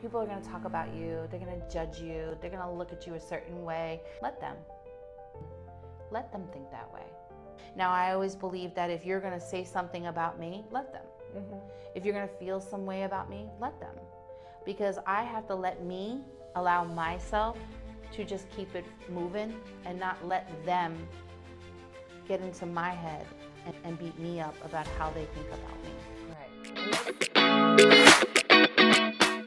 People are going to talk about you. They're going to judge you. They're going to look at you a certain way. Let them. Let them think that way. Now, I always believe that if you're going to say something about me, let them. If you're going to feel some way about me, let them. Because I have to let me allow myself to just keep it moving and not let them get into my head and beat me up about how they think about me. Right.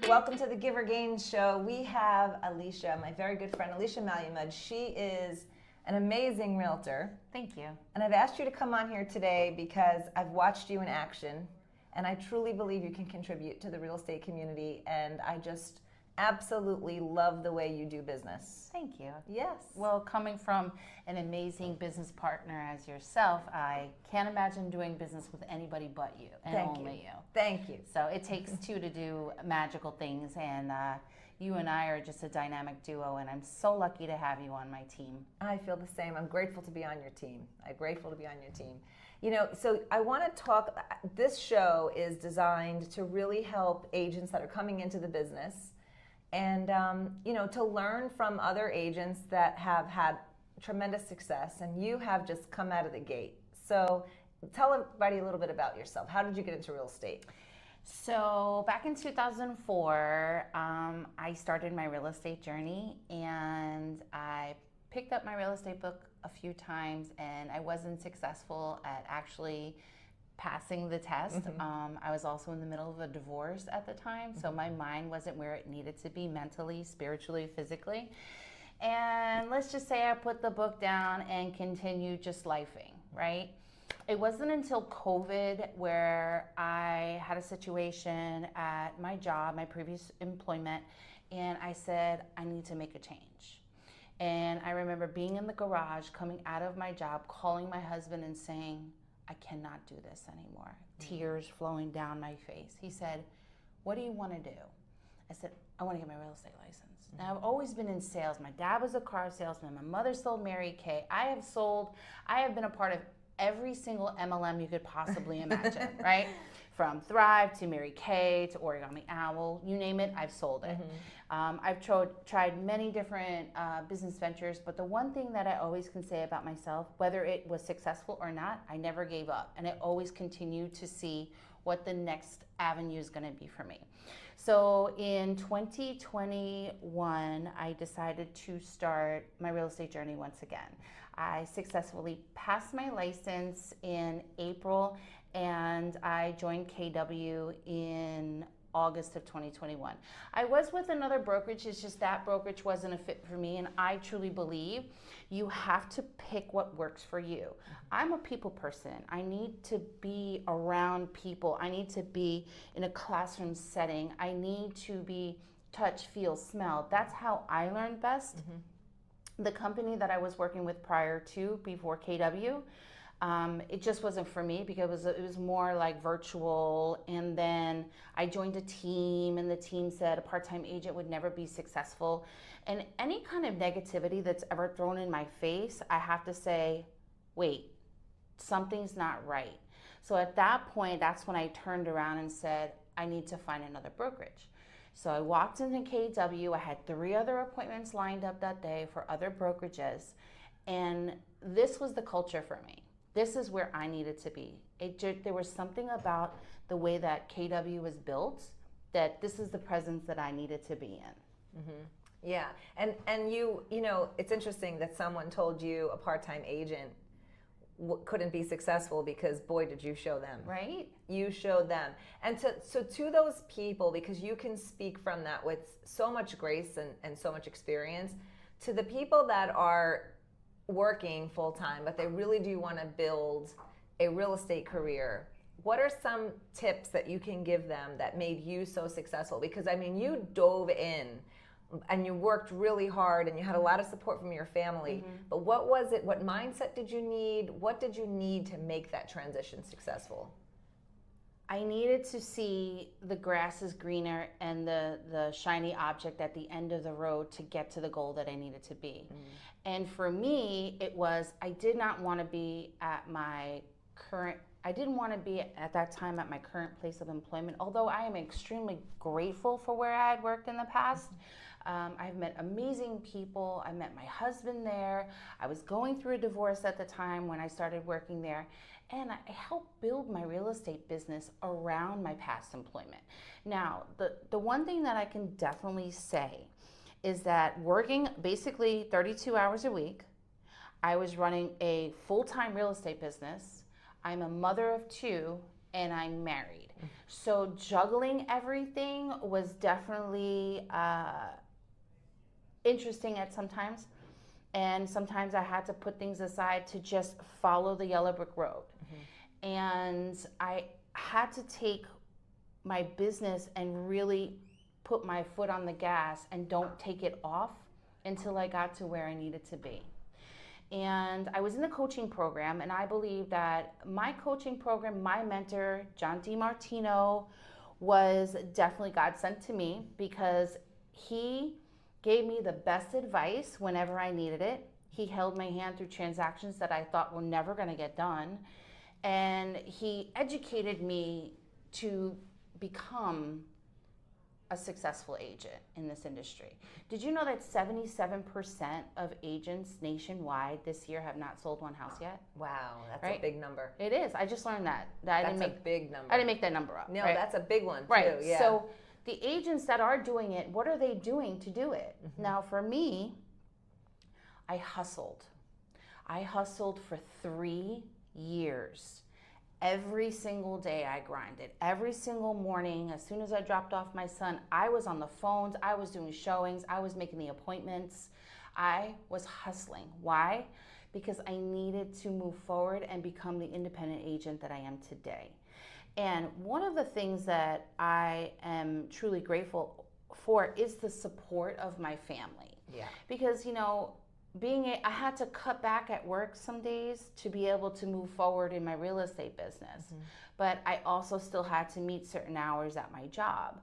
Welcome to the Give or Gain Show. We have Alicia, my very good friend, Alicia Malamud. She is an amazing realtor. Thank you. And I've asked you to come on here today because I've watched you in action, and I truly believe you can contribute to the real estate community, and I just absolutely love the way you do business. Thank you. Yes. Well, coming from an amazing business partner as yourself, I can't imagine doing business with anybody but you and only you. Thank you. So it takes two to do magical things, and you and I are just a dynamic duo, and I'm so lucky to have you on my team. I feel the same. I'm grateful to be on your team. I'm grateful to be on your team. You know, so I want to talk, this show is designed to really help agents that are coming into the business and, you know, to learn from other agents that have had tremendous success, and you have just come out of the gate. So tell everybody a little bit about yourself. How did you get into real estate? So back in 2004, I started my real estate journey, and I picked up my real estate book a few times, and I wasn't successful at actually passing the test. I was also in the middle of a divorce at the time, so my mind wasn't where it needed to be mentally, spiritually, physically. And let's just say I put the book down and continued just lifing, right? It wasn't until COVID where I had a situation at my job, my previous employment, and I said, I need to make a change. And I remember being in the garage, coming out of my job, calling my husband and saying, I cannot do this anymore. Tears flowing down my face. He said, what do you want to do? I said, I want to get my real estate license. Now, I've always been in sales. My dad was a car salesman. My mother sold Mary Kay. I have been a part of every single MLM you could possibly imagine, right? From Thrive to Mary Kay to Origami Owl, you name it, I've sold it. I've tried many different business ventures, but the one thing that I always can say about myself, whether it was successful or not, I never gave up, and I always continued to see what the next avenue is going to be for me. So in 2021, I decided to start my real estate journey once again. I successfully passed my license in April, and I joined KW in August of 2021. I was with another brokerage, it's just that brokerage wasn't a fit for me, and I truly believe you have to pick what works for you. I'm a people person. I need to be around people. I need to be in a classroom setting. I need to be touch, feel, smell. That's how I learned best. The company that I was working with prior to, before KW, it just wasn't for me because it was more like virtual. And then I joined a team, and the team said a part-time agent would never be successful. And any kind of negativity that's ever thrown in my face, I have to say, wait, something's not right. So at that point, that's when I turned around and said, I need to find another brokerage. So I walked into KW. I had 3 other appointments lined up that day for other brokerages. And this was the culture for me. This is where I needed to be. There was something about the way that KW was built that this is the presence that I needed to be in. Yeah, and you know, it's interesting that someone told you a part-time agent couldn't be successful because boy did you show them. Right? You showed them. And so to those people, because you can speak from that with so much grace and so much experience, to the people that are working full-time but they really do want to build a real estate career, what are some tips that you can give them that made you so successful? Because I mean, you dove in and you worked really hard and you had a lot of support from your family, but what was it, what mindset did you need, what did you need to make that transition successful? I needed to see the grass is greener and the shiny object at the end of the road to get to the goal that I needed to be. And for me, it was, I did not want to be at my current I didn't want to be at that time at my current place of employment, although I am extremely grateful for where I had worked in the past. I've met amazing people. I met my husband there. I was going through a divorce at the time when I started working there. And I helped build my real estate business around my past employment. Now, the one thing that I can definitely say is that working basically 32 hours a week, I was running a full-time real estate business. I'm a mother of 2, and I'm married. So juggling everything was definitely interesting at sometimes. And sometimes I had to put things aside to just follow the yellow brick road. And I had to take my business and really put my foot on the gas and don't take it off until I got to where I needed to be. And I was in the coaching program, and I believe that my coaching program, my mentor, John DiMartino, was definitely God sent to me because he gave me the best advice whenever I needed it. He held my hand through transactions that I thought were never going to get done. And he educated me to become a successful agent in this industry. Did you know that 77% of agents nationwide this year have not sold one house yet? Wow, that's Right? a big number. It is. I just learned that. That's a big number. I didn't make that number up. No, right? that's a big one too. Right. Yeah. So the agents that are doing it, what are they doing to do it? Now for me, I hustled. I hustled for 3 years. Every single day I grinded. Every single morning, as soon as I dropped off my son, I was on the phones, I was doing showings, I was making the appointments. I was hustling. Why? Because I needed to move forward and become the independent agent that I am today. And one of the things that I am truly grateful for is the support of my family. Yeah. Because, you know, I had to cut back at work some days to be able to move forward in my real estate business. But I also still had to meet certain hours at my job.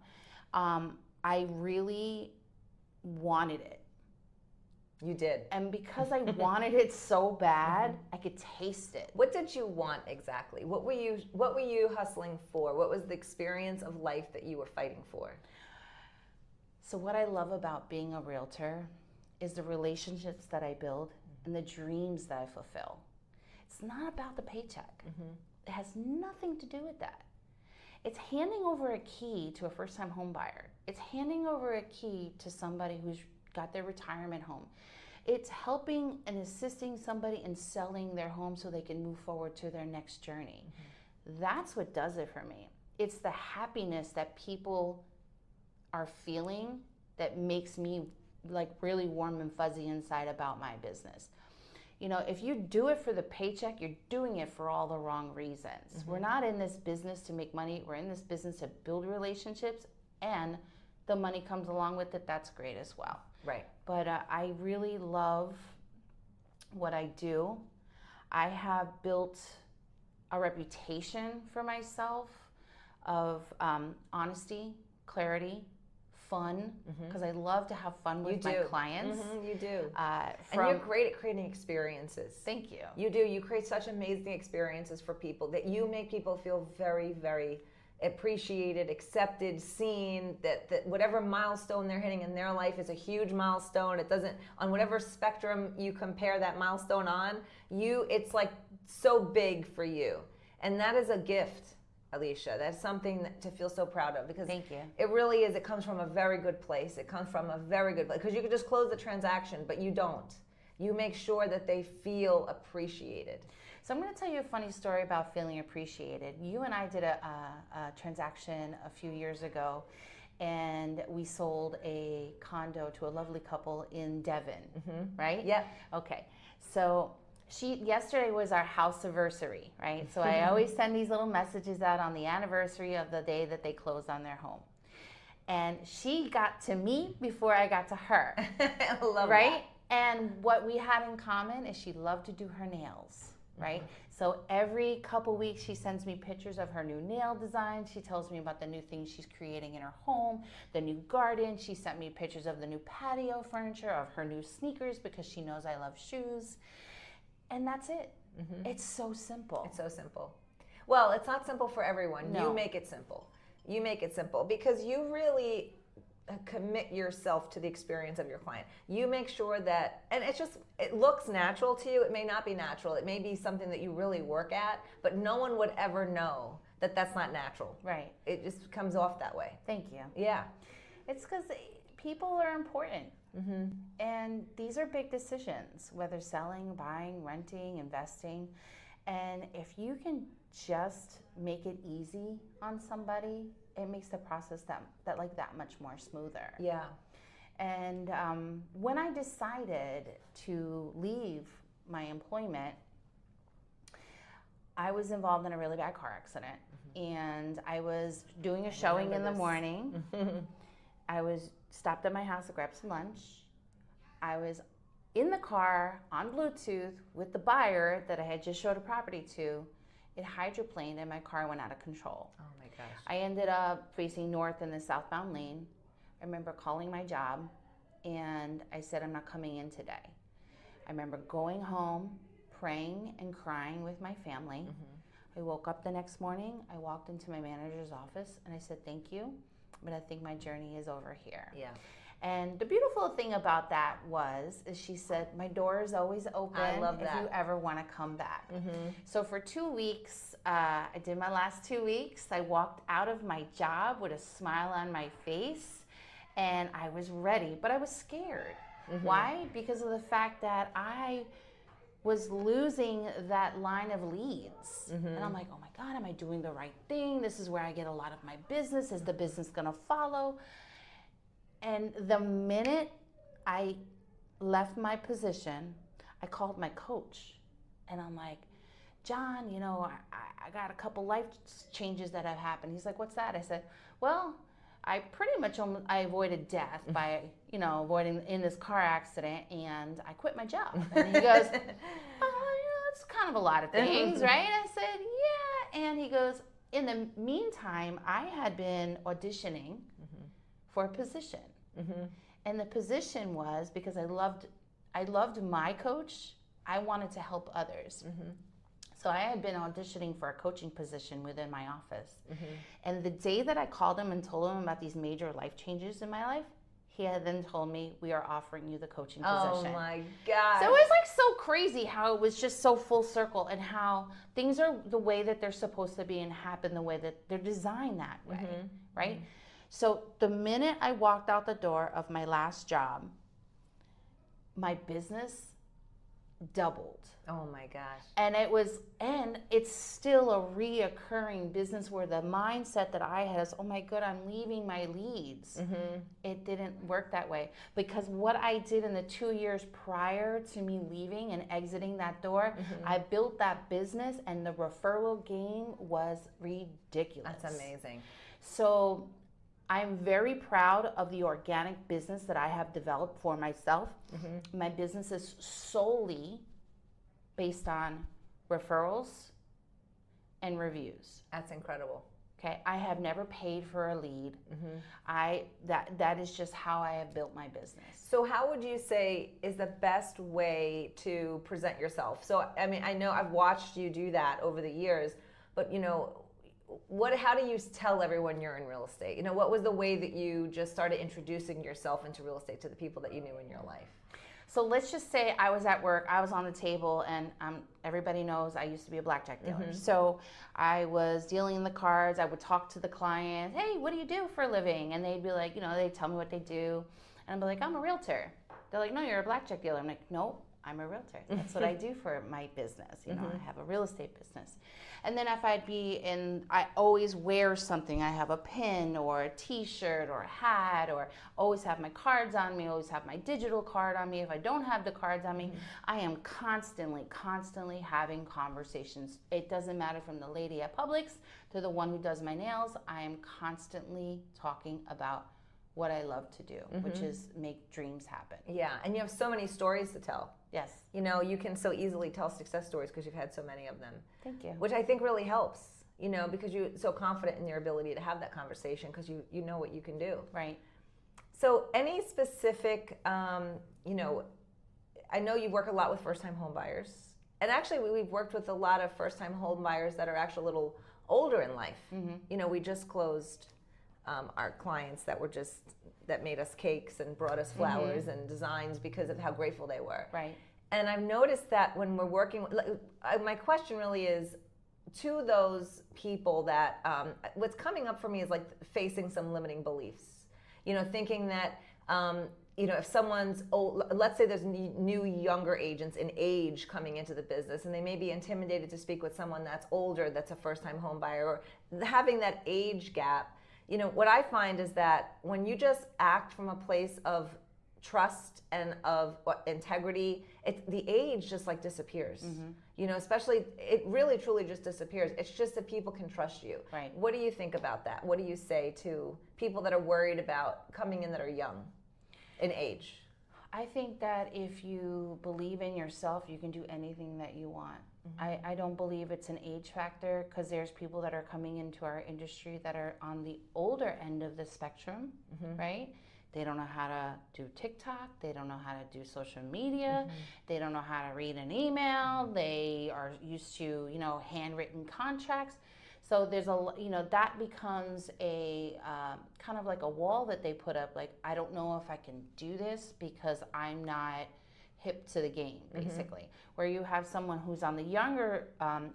I really wanted it. You did. And because I wanted it so bad, I could taste it. What did you want exactly? What were you hustling for? What was the experience of life that you were fighting for? So what I love about being a realtor is the relationships that I build and the dreams that I fulfill. It's not about the paycheck. It has nothing to do with that. It's handing over a key to a first-time home buyer. It's handing over a key to somebody who's got their retirement home. It's helping and assisting somebody in selling their home so they can move forward to their next journey. That's what does it for me. It's the happiness that people are feeling that makes me like really warm and fuzzy inside about my business. You know, if you do it for the paycheck, you're doing it for all the wrong reasons. We're not in this business to make money. We're in this business to build relationships, and the money comes along with it. That's great as well. Right. But I really love what I do. I have built a reputation for myself of honesty, clarity, fun, because I love to have fun with my clients. You do. And From, you're great at creating experiences. thank you. You do. You create such amazing experiences for people that you make people feel very, very appreciated, accepted, seen, that whatever milestone they're hitting in their life is a huge milestone. It doesn't, on whatever spectrum you compare that milestone on, it's like so big for you. And that is a gift, Alicia. That's something to feel so proud of, because Thank you. It really is. It comes from a very good place. It comes from a very good place, because you could just close the transaction, but you don't. You make sure that they feel appreciated. So I'm going to tell you a funny story about feeling appreciated. You and I did a transaction a few years ago, and we sold a condo to a lovely couple in Devon, right? Yeah. Okay. So yesterday was our house anniversary, right? So I always send these little messages out on the anniversary of the day that they closed on their home. And she got to me before I got to her. I love right? that. And what we had in common is she loved to do her nails. Right? So every couple weeks she sends me pictures of her new nail design. She tells me about the new things she's creating in her home, the new garden. She sent me pictures of the new patio furniture, of her new sneakers, because she knows I love shoes. And that's it. It's so simple. It's so simple. Well, it's not simple for everyone. No. You make it simple. You make it simple because you really commit yourself to the experience of your client. You make sure that, and it looks natural to you. It may not be natural. It may be something that you really work at, but no one would ever know that that's not natural. Right. It just comes off that way. Thank you. Yeah. It's because people are important. And these are big decisions, whether selling, buying, renting, investing. And if you can just make it easy on somebody, it makes the process that much more smoother. Yeah. And when I decided to leave my employment, I was involved in a really bad car accident. And I was doing a showing in the morning. I was stopped at my house to grab some lunch. I was in the car on Bluetooth with the buyer that I had just showed a property to. It hydroplaned and my car went out of control. Oh my gosh. I ended up facing north in the southbound lane. I remember calling my job and I said, I'm not coming in today. I remember going home, praying and crying with my family. I woke up the next morning, I walked into my manager's office and I said, thank you, but I think my journey is over here. Yeah. And the beautiful thing about that is she said, my door is always open I love if that. you ever want to come back. So for 2 weeks, I did my last 2 weeks. I walked out of my job with a smile on my face and I was ready, but I was scared. Why? Because of the fact that I was losing that line of leads. And I'm like, oh my God, am I doing the right thing? This is where I get a lot of my business. Is the business gonna follow? And the minute I left my position, I called my coach and I'm like, John, you know, I got a couple life changes that have happened. He's like, what's that? I said, well, I pretty much I avoided death by, you know, avoiding in this car accident and I quit my job. And he goes, oh, yeah, it's kind of a lot of things, right? I said, yeah. And he goes, in the meantime, I had been auditioning for a position. And the position was because I loved my coach. I wanted to help others. So I had been auditioning for a coaching position within my office. And the day that I called him and told him about these major life changes in my life, he had then told me, we are offering you the coaching position. Oh my God. So it was like so crazy how it was just so full circle and how things are the way that they're supposed to be and happen the way that they're designed that way, right? So the minute I walked out the door of my last job, my business doubled. Oh my gosh. And it's still a reoccurring business where the mindset that I had is, oh my God, I'm leaving my leads. It didn't work that way because what I did in the 2 years prior to me leaving and exiting that door, I built that business and the referral game was ridiculous. That's amazing. So I'm very proud of the organic business that I have developed for myself. My business is solely based on referrals and reviews. That's incredible. Okay, I have never paid for a lead. That is just how I have built my business. So how would you say is the best way to present yourself? So I mean, I know I've watched you do that over the years, but you know, how do you tell everyone you're in real estate? You know, what was the way that you just started introducing yourself into real estate to the people that you knew in your life? So let's just say I was at work, I was on the table, and everybody knows I used to be a blackjack dealer. So I was dealing the cards, I would talk to the client, hey, what do you do for a living? And they'd be like, you know, they'd tell me what they do. And I'd be like, I'm a realtor. They're like, no, you're a blackjack dealer. I'm like, no, I'm a realtor. That's what I do for my business. You know, I have a real estate business. And then if I always wear something. I have a pin or a t-shirt or a hat or always have my cards on me, always have my digital card on me. If I don't have the cards on me, I am constantly having conversations. It doesn't matter from the lady at Publix to the one who does my nails. I am constantly talking about what I love to do, which is make dreams happen. Yeah, and you have so many stories to tell. Yes. You know, you can so easily tell success stories because you've had so many of them. Thank you. Which I think really helps, you know, because you're so confident in your ability to have that conversation because you know what you can do. Right. So any specific, you know, I know you work a lot with first-time home buyers. And actually, we've worked with a lot of first-time home buyers that are actually a little older in life. You know, we just closed our clients that made us cakes and brought us flowers and designs because of how grateful they were. Right. And I've noticed that when we're working, my question really is to those people that what's coming up for me is like facing some limiting beliefs. You know, thinking that you know, if someone's old, let's say there's new younger agents in age coming into the business, and they may be intimidated to speak with someone that's older, that's a first-time home buyer, or having that age gap. You know, what I find is that when you just act from a place of trust and of integrity, the age just like disappears. You know, especially, it really truly just disappears. It's just that people can trust you. Right. What do you think about that? What do you say to people that are worried about coming in that are young in age? I think that if you believe in yourself, you can do anything that you want. I don't believe it's an age factor, because there's people that are coming into our industry that are on the older end of the spectrum, right? They don't know how to do TikTok. They don't know how to do social media. They don't know how to read an email. They are used to, you know, handwritten contracts. So there's that becomes a kind of like a wall that they put up. Like, I don't know if I can do this because I'm not hip to the game, basically. Where you have someone who's on the younger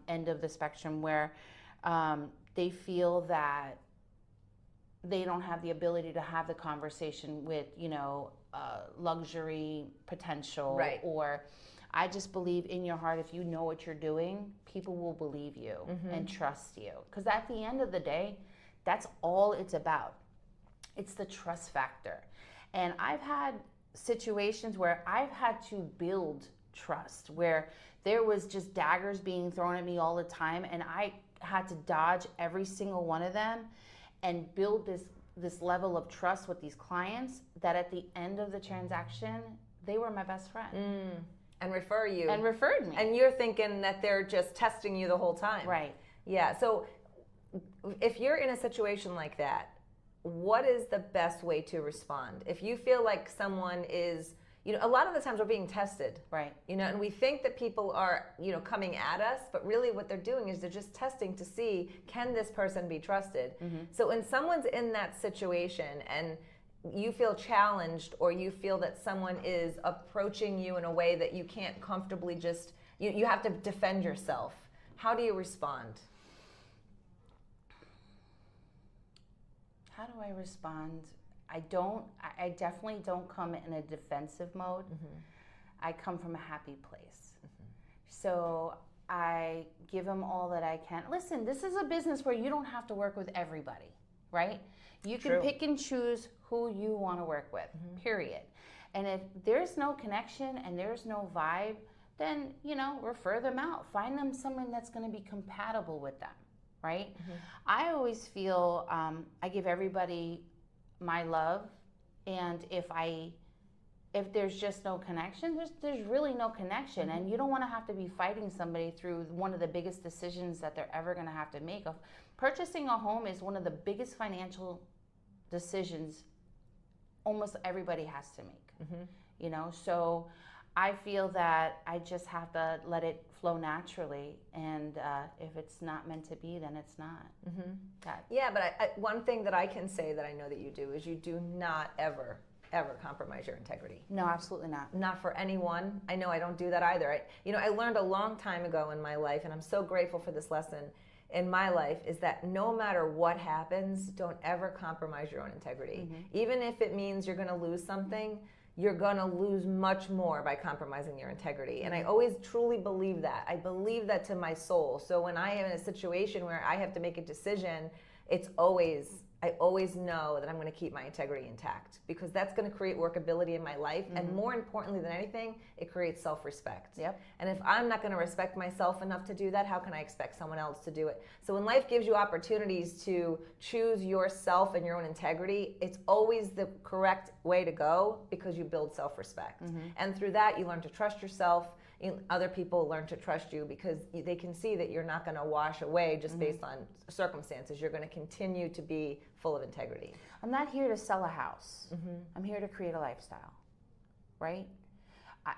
end of the spectrum, where they feel that they don't have the ability to have the conversation with, you know, luxury potential. Right. Or I just believe in your heart, if you know what you're doing, people will believe you and trust you. Because at the end of the day, that's all it's about. It's the trust factor. And I've had situations where I've had to build trust, where there was just daggers being thrown at me all the time, and I had to dodge every single one of them and build this level of trust with these clients, that at the end of the transaction, they were my best friend. And refer you. And referred me. And you're thinking that they're just testing you the whole time. Right. Yeah. So if you're in a situation like that, what is the best way to respond? If you feel like someone is, you know, a lot of the times we're being tested. Right. You know, and we think that people are, you know, coming at us, but really what they're doing is they're just testing to see, can this person be trusted? So when someone's in that situation and you feel challenged, or you feel that someone is approaching you in a way that you can't comfortably just, you have to defend yourself, how do you respond? How do I respond? I definitely don't come in a defensive mode. I come from a happy place. So I give them all that I can. Listen, this is a business where you don't have to work with everybody, right? You can pick and choose who you want to work with, period. And if there's no connection and there's no vibe, then, you know, refer them out. Find them someone that's going to be compatible with them, right? I always feel I give everybody my love, and if there's just no connection, there's really no connection. And you don't want to have to be fighting somebody through one of the biggest decisions that they're ever going to have to make. Purchasing a home is one of the biggest financial decisions almost everybody has to make. You know, so I feel that I just have to let it flow naturally, and if it's not meant to be, then it's not. Yeah, but one thing that I can say that I know that you do is you do not ever compromise your integrity. No, absolutely not. Not for anyone. I know I don't do that either. I learned a long time ago in my life, and I'm so grateful for this lesson in my life, is that no matter what happens, don't ever compromise your own integrity. Even if it means you're going to lose something, you're going to lose much more by compromising your integrity. And I always truly believe that. I believe that to my soul. So when I am in a situation where I have to make a decision, I always know that I'm going to keep my integrity intact, because that's going to create workability in my life. And more importantly than anything, it creates self-respect. And if I'm not going to respect myself enough to do that, how can I expect someone else to do it? So when life gives you opportunities to choose yourself and your own integrity, it's always the correct way to go, because you build self-respect. And through that, you learn to trust yourself. Other people learn to trust you, because they can see that you're not going to wash away just based on circumstances. You're going to continue to be full of integrity. I'm not here to sell a house. I'm here to create a lifestyle, right?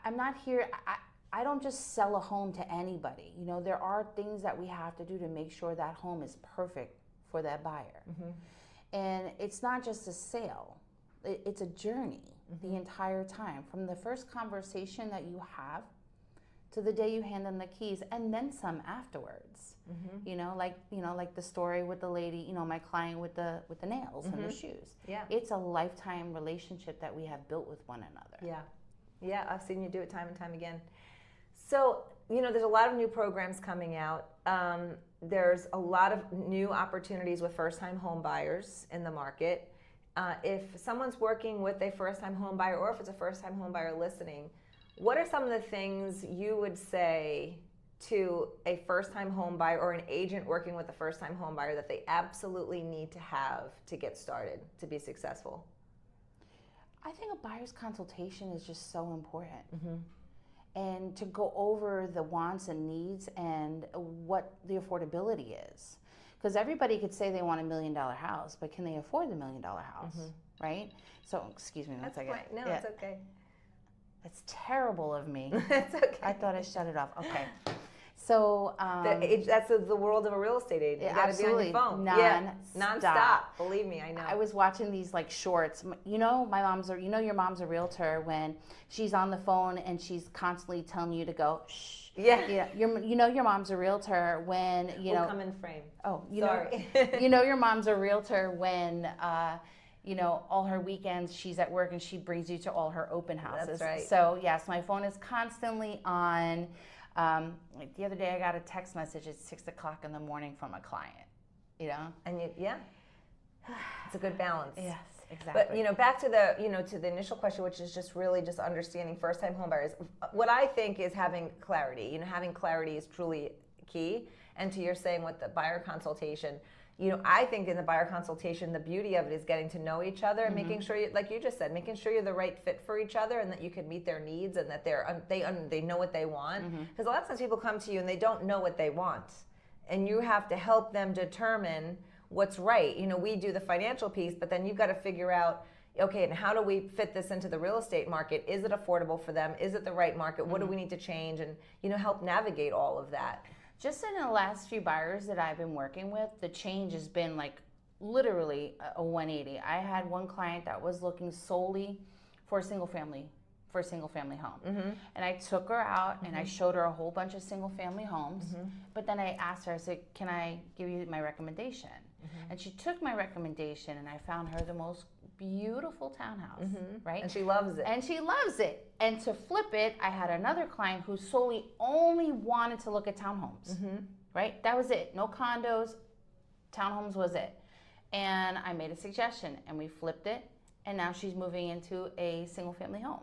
I'm not here. I don't just sell a home to anybody. You know, there are things that we have to do to make sure that home is perfect for that buyer. And it's not just a sale, it's a journey the entire time, from the first conversation that you have to the day you hand them the keys, and then some afterwards. You know, like the story with the lady, you know, my client with the nails and the shoes. Yeah. It's a lifetime relationship that we have built with one another. Yeah. Yeah, I've seen you do it time and time again. So, you know, there's a lot of new programs coming out. There's a lot of new opportunities with first-time home buyers in the market. If someone's working with a first-time home buyer, or if it's a first-time home buyer listening, what are some of the things you would say to a first-time home buyer or an agent working with a first-time home buyer that they absolutely need to have to get started, to be successful? I think a buyer's consultation is just so important. And to go over the wants and needs and what the affordability is. Because everybody could say they want $1 million house, but can they afford the $1 million house, right? So, excuse me one second. Fine. No, it's okay. That's terrible of me. It's okay. I thought I shut it off. Okay. So that's the world of a real estate agent. You got to be on your phone. Non-stop. Believe me, I know. I was watching these like shorts. You know, your mom's a realtor when she's on the phone and she's constantly telling you to go shh. Yeah. Your mom's a realtor when We'll come in frame. Oh, Sorry. Your mom's a realtor when all her weekends she's at work and she brings you to all her open houses. That's right. So yes, my phone is constantly on. Like the other day I got a text message at 6 o'clock in the morning from a client, you know? And it's a good balance. Yes, exactly. But back to the initial question, which is just really just understanding first-time home buyers. What I think is having clarity. Having clarity is truly key. And to your saying with the buyer consultation, I think in the buyer consultation, the beauty of it is getting to know each other and making sure, like you just said, making sure you're the right fit for each other and that you can meet their needs and that they know what they want. Because a lot of times people come to you and they don't know what they want. And you have to help them determine what's right. We do the financial piece, but then you've got to figure out, okay, and how do we fit this into the real estate market? Is it affordable for them? Is it the right market? What do we need to change? And, help navigate all of that. Just in the last few buyers that I've been working with, the change has been like literally a 180. I had one client that was looking solely for a single family home. And I took her out and I showed her a whole bunch of single family homes. But then I asked her, I said, can I give you my recommendation? And she took my recommendation and I found her the most beautiful townhouse, right? And she loves it. And to flip it, I had another client who solely only wanted to look at townhomes, right? That was it. No condos, townhomes was it. And I made a suggestion and we flipped it. And now she's moving into a single family home.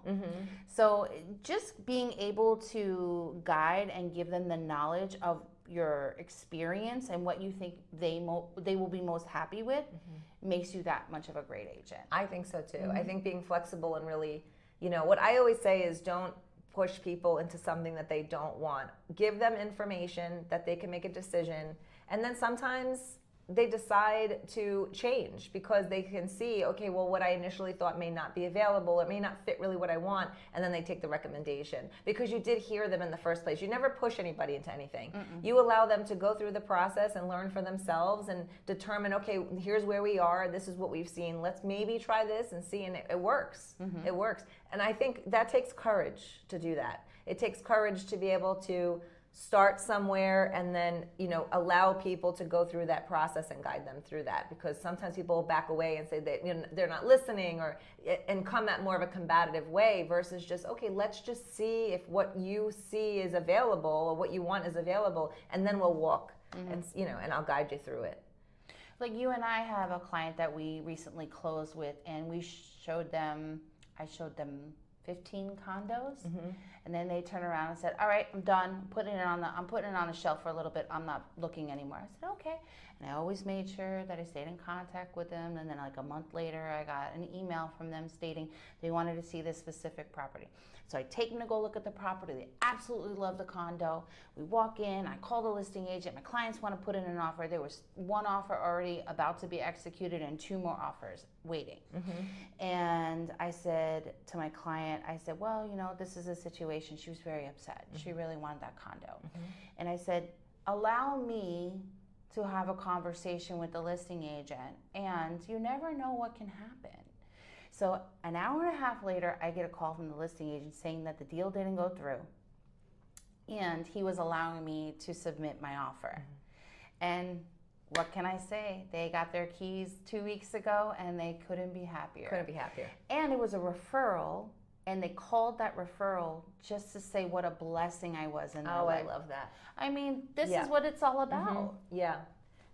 So just being able to guide and give them the knowledge of your experience and what you think they will be most happy with makes you that much of a great agent. I think so too. I think being flexible and really, what I always say is don't push people into something that they don't want. Give them information that they can make a decision. And then sometimes they decide to change because they can see, okay, well, what I initially thought may not be available or may not fit really what I want, and then they take the recommendation because you did hear them in the first place. You never push anybody into anything. You allow them to go through the process and learn for themselves and determine, okay, here's where we are, this is what we've seen, let's maybe try this and see, and it works. It works. And I think that takes courage to do that. It takes courage to be able to start somewhere and then allow people to go through that process and guide them through that, because sometimes people will back away and say that they're not listening and come at more of a combative way versus just, okay, let's just see if what you see is available or what you want is available, and then we'll walk and I'll guide you through it. Like you and I have a client that we recently closed with, and I showed them 15 condos, and then they turned around and said, all right, I'm done. I'm putting it on the shelf for a little bit. I'm not looking anymore. I said, okay. And I always made sure that I stayed in contact with them. And then like a month later, I got an email from them stating they wanted to see this specific property. So I take them to go look at the property. They absolutely love the condo. We walk in, I call the listing agent. My clients want to put in an offer. There was one offer already about to be executed and 2 more offers. waiting. And I said to my client, I said, well, this is a situation. She was very upset. She really wanted that condo. And I said, allow me to have a conversation with the listing agent, and you never know what can happen. So an hour and a half later, I get a call from the listing agent saying that the deal didn't go through, and he was allowing me to submit my offer. And what can I say? They got their keys 2 weeks ago, and they couldn't be happier. Couldn't be happier. And it was a referral, and they called that referral just to say what a blessing I was in their life. I love that. I mean, this is what it's all about.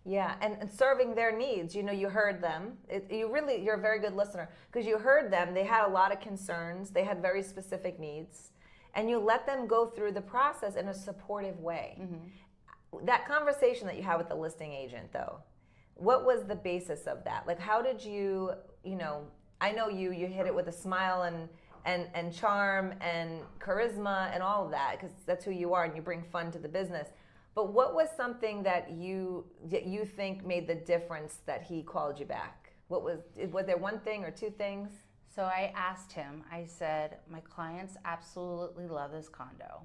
Yeah, and serving their needs. You heard them. You're a very good listener, because you heard them. They had a lot of concerns. They had very specific needs, and you let them go through the process in a supportive way. That conversation that you had with the listing agent, though, what was the basis of that? Like, how did you, I know you hit it with a smile and charm and charisma and all of that, because that's who you are, and you bring fun to the business. But what was something that you think made the difference that he called you back? Was there one thing or two things? So I asked him, I said, my clients absolutely love this condo.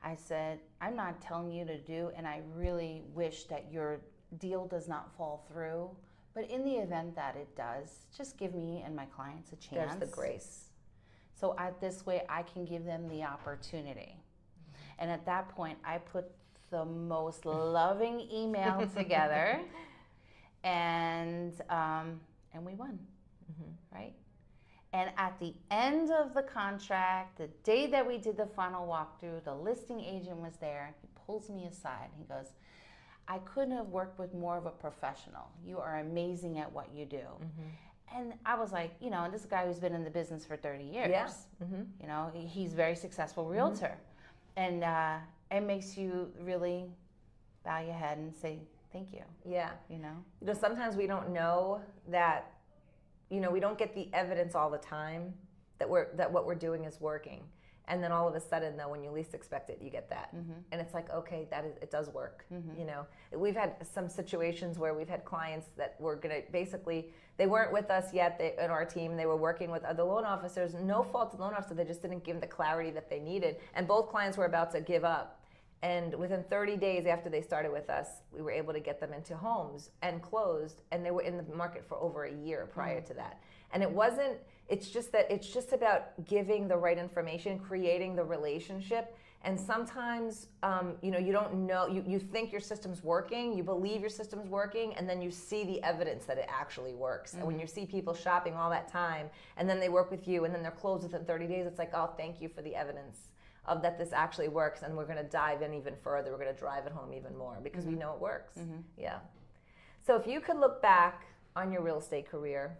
I said, I'm not telling you to do, and I really wish that your deal does not fall through. But in the event that it does, just give me and my clients a chance. There's the grace. So this way I can give them the opportunity. And at that point, I put the most loving email together, and we won, right? And at the end of the contract, the day that we did the final walkthrough, the listing agent was there. He pulls me aside. He goes, I couldn't have worked with more of a professional. You are amazing at what you do. And I was like, this is a guy who's been in the business for 30 years. Yeah. He's a very successful realtor. And it makes you really bow your head and say, thank you. Yeah. Sometimes we don't know that, we don't get the evidence all the time that what we're doing is working. And then all of a sudden, though, when you least expect it, you get that. And it's like, okay, it does work. We've had some situations where we've had clients that were going to basically, they weren't with us yet in our team. They were working with other loan officers. No fault to the loan officer. They just didn't give them the clarity that they needed. And both clients were about to give up. And within 30 days after they started with us, we were able to get them into homes and closed. And they were in the market for over a year prior to that. And it's just about giving the right information, creating the relationship. And sometimes, you don't know, you think your system's working, you believe your system's working, and then you see the evidence that it actually works. And when you see people shopping all that time, and then they work with you, and then they're closed within 30 days, it's like, oh, thank you for the evidence of that this actually works, and we're going to dive in even further. We're going to drive it home even more because we know it works. Yeah. So if you could look back on your real estate career,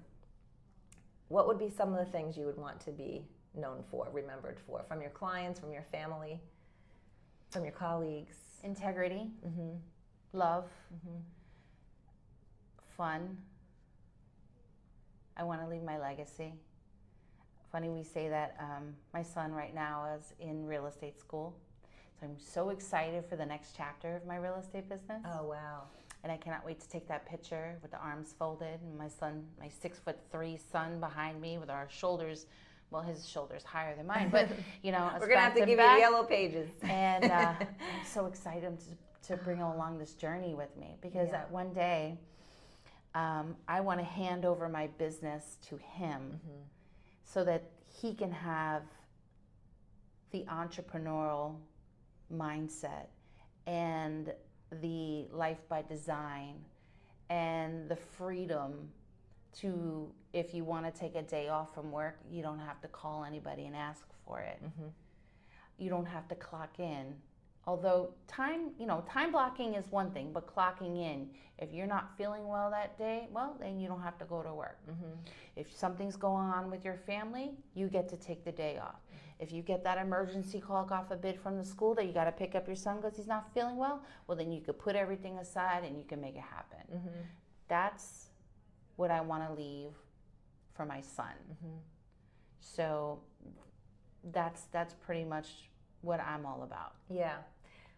what would be some of the things you would want to be known for, remembered for, from your clients, from your family, from your colleagues? Integrity, love, fun. I want to leave my legacy. Funny we say that. My son right now is in real estate school, so I'm so excited for the next chapter of my real estate business. Oh, wow. And I cannot wait to take that picture with the arms folded, and my son, my 6'3" son behind me with our shoulders, well, his shoulders higher than mine, but we're gonna have to give you yellow pages. And I'm so excited to bring him along this journey with me, because one day I want to hand over my business to him, so that he can have the entrepreneurial mindset and the life by design and the freedom to, if you want to take a day off from work, you don't have to call anybody and ask for it. You don't have to clock in. Although time blocking is one thing, but clocking in, if you're not feeling well that day, well, then you don't have to go to work. If something's going on with your family, you get to take the day off. If you get that emergency call off a bid from the school that you got to pick up your son because he's not feeling well, well, then you could put everything aside and you can make it happen. That's what I want to leave for my son. So that's pretty much what I'm all about. Yeah.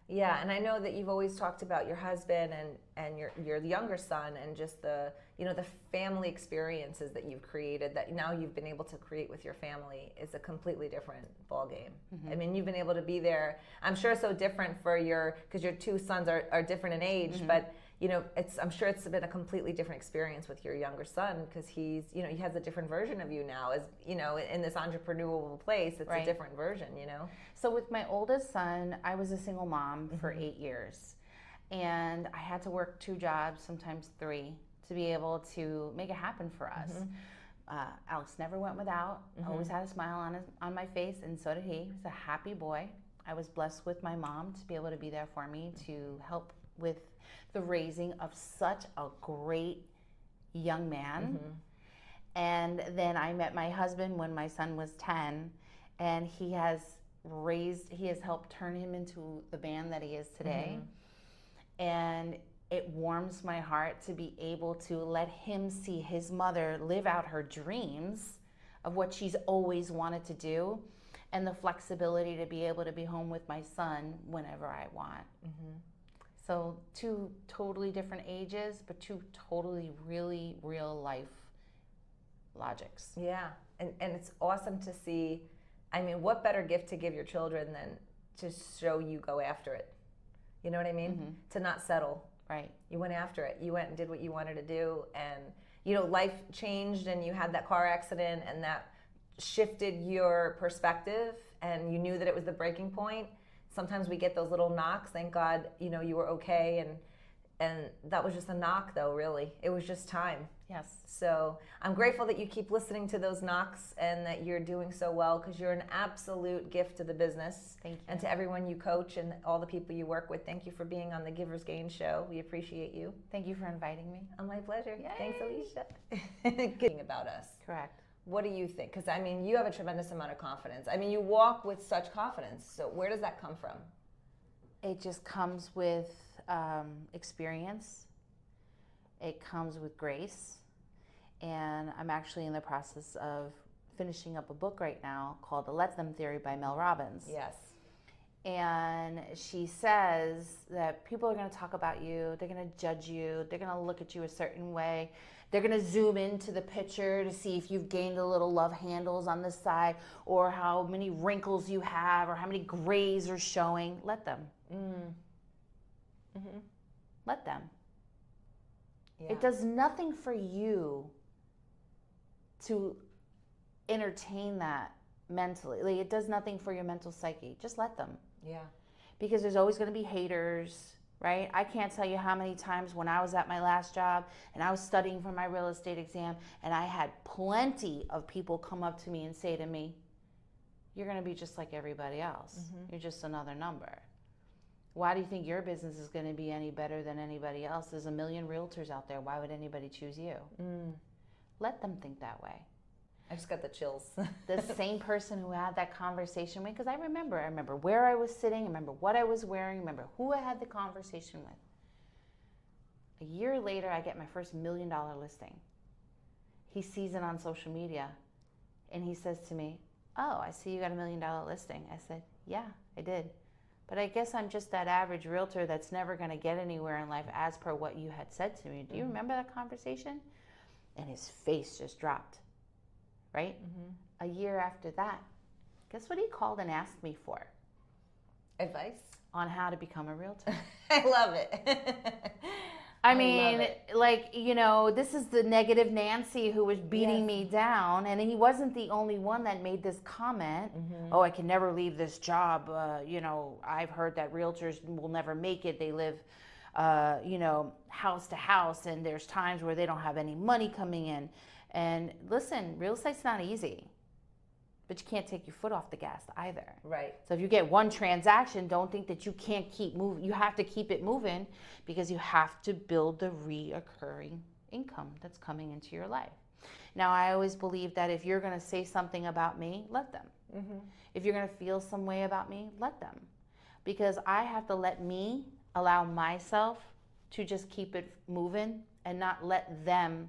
Yeah, and I know that you've always talked about your husband and your younger son, and just the, you know, the family experiences that you've created, that now you've been able to create with your family, is a completely different ball game. I mean, you've been able to be there. I'm sure so different for because your two sons are different in age, but you know, I'm sure it's been a completely different experience with your younger son, because he's, you know, he has a different version of you now, as you know, in this entrepreneurial place. It's a different version, you know. So with my oldest son, I was a single mom for 8 years, and I had to work 2 jobs, sometimes 3, to be able to make it happen for us. Alex never went without, always had a smile on my face, and so did he. He was a happy boy. I was blessed with my mom to be able to be there for me, to help with the raising of such a great young man. And then I met my husband when my son was 10, and he has helped turn him into the man that he is today. And it warms my heart to be able to let him see his mother live out her dreams of what she's always wanted to do, and the flexibility to be able to be home with my son whenever I want. So 2 totally different ages, but 2 totally really real life logics. Yeah, and it's awesome to see. I mean, what better gift to give your children than to show you go after it? You know what I mean? To not settle. Right. You went after it. You went and did what you wanted to do, and you know, life changed, and you had that car accident, and that shifted your perspective, and you knew that it was the breaking point. Sometimes we get those little knocks. Thank God, you know, you were okay, and that was just a knock, though. Really, it was just time. Yes. So I'm grateful that you keep listening to those knocks, and that you're doing so well, because you're an absolute gift to the business. Thank you. And to everyone you coach and all the people you work with. Thank you for being on the Giver's Gain show. We appreciate you. Thank you for inviting me. Oh, my pleasure. Yay. Thanks, Alicia. Good about us. Correct. What do you think? Because I mean, you have a tremendous amount of confidence. I mean, you walk with such confidence. So where does that come from? It just comes with experience. It comes with grace. And I'm actually in the process of finishing up a book right now called The Let Them Theory by Mel Robbins. Yes. And she says that people are going to talk about you, they're going to judge you, they're going to look at you a certain way, they're going to zoom into the picture to see if you've gained a little love handles on this side, or how many wrinkles you have, or how many grays are showing. Let them. Let them. Yeah. It does nothing for you to entertain that mentally. Like, it does nothing for your mental psyche. Just let them. Yeah. Because there's always going to be haters, right? I can't tell you how many times when I was at my last job and I was studying for my real estate exam, and I had plenty of people come up to me and say to me, "You're going to be just like everybody else. You're just another number. Why do you think your business is going to be any better than anybody else? There's a million realtors out there. Why would anybody choose you?" Let them think that way. I just got the chills. The same person who had that conversation with, because I remember where I was sitting, I remember what I was wearing, I remember who I had the conversation with. A year later, I get my first $1 million listing. He sees it on social media, and he says to me, "Oh, I see you got a $1 million listing." I said, "Yeah, I did. But I guess I'm just that average realtor that's never going to get anywhere in life, as per what you had said to me. Do you remember that conversation?" And his face just dropped, right? A year after that, guess what he called and asked me for? Advice? On how to become a realtor. I love it. I mean, like, you know, this is the negative Nancy who was beating me down, and he wasn't the only one that made this comment. "Oh, I can never leave this job. You know, I've heard that realtors will never make it. They live, you know, house to house, and there's times where they don't have any money coming in." And listen, real estate's not easy, but you can't take your foot off the gas either. Right. So if you get one transaction, don't think that you can't keep moving. You have to keep it moving, because you have to build the reoccurring income that's coming into your life. Now, I always believe that if you're going to say something about me, let them. If you're going to feel some way about me, let them. Because I have to let me allow myself to just keep it moving, and not let them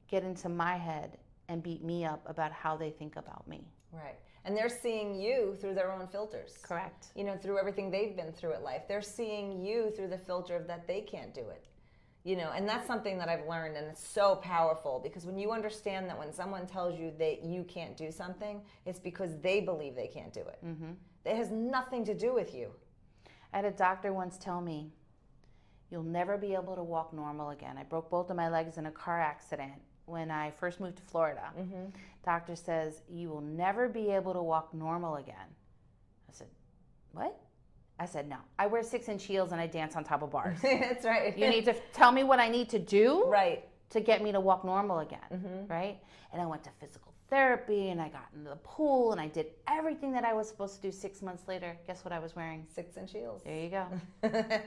get into my head and beat me up about how they think about me. Right. And they're seeing you through their own filters. Correct. You know, through everything they've been through at life. They're seeing you through the filter of that they can't do it. You know, and that's something that I've learned, and it's so powerful, because when you understand that when someone tells you that you can't do something, it's because they believe they can't do it. Mm-hmm. It has nothing to do with you. I had a doctor once tell me, you'll never be able to walk normal again. I broke both of my legs in a car accident when I first moved to Florida. Mm-hmm. Doctor says, you will never be able to walk normal again. I said, what? I said, no. I wear 6-inch heels and I dance on top of bars. That's right. You need to tell me what I need to do right. to get me to walk normal again, right? And I went to physical therapy, and I got into the pool, and I did everything that I was supposed to do. 6 months later, guess what I was wearing? 6-inch heels. There you go.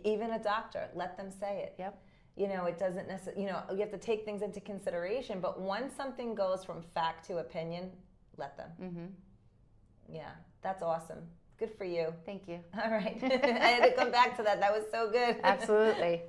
Even a doctor, let them say it. Yep. You know, it doesn't necessarily, you know, you have to take things into consideration, but once something goes from fact to opinion, let them. Mm-hmm. Yeah, that's awesome. Good for you. Thank you. All right. I had to come back to that. That was so good. Absolutely.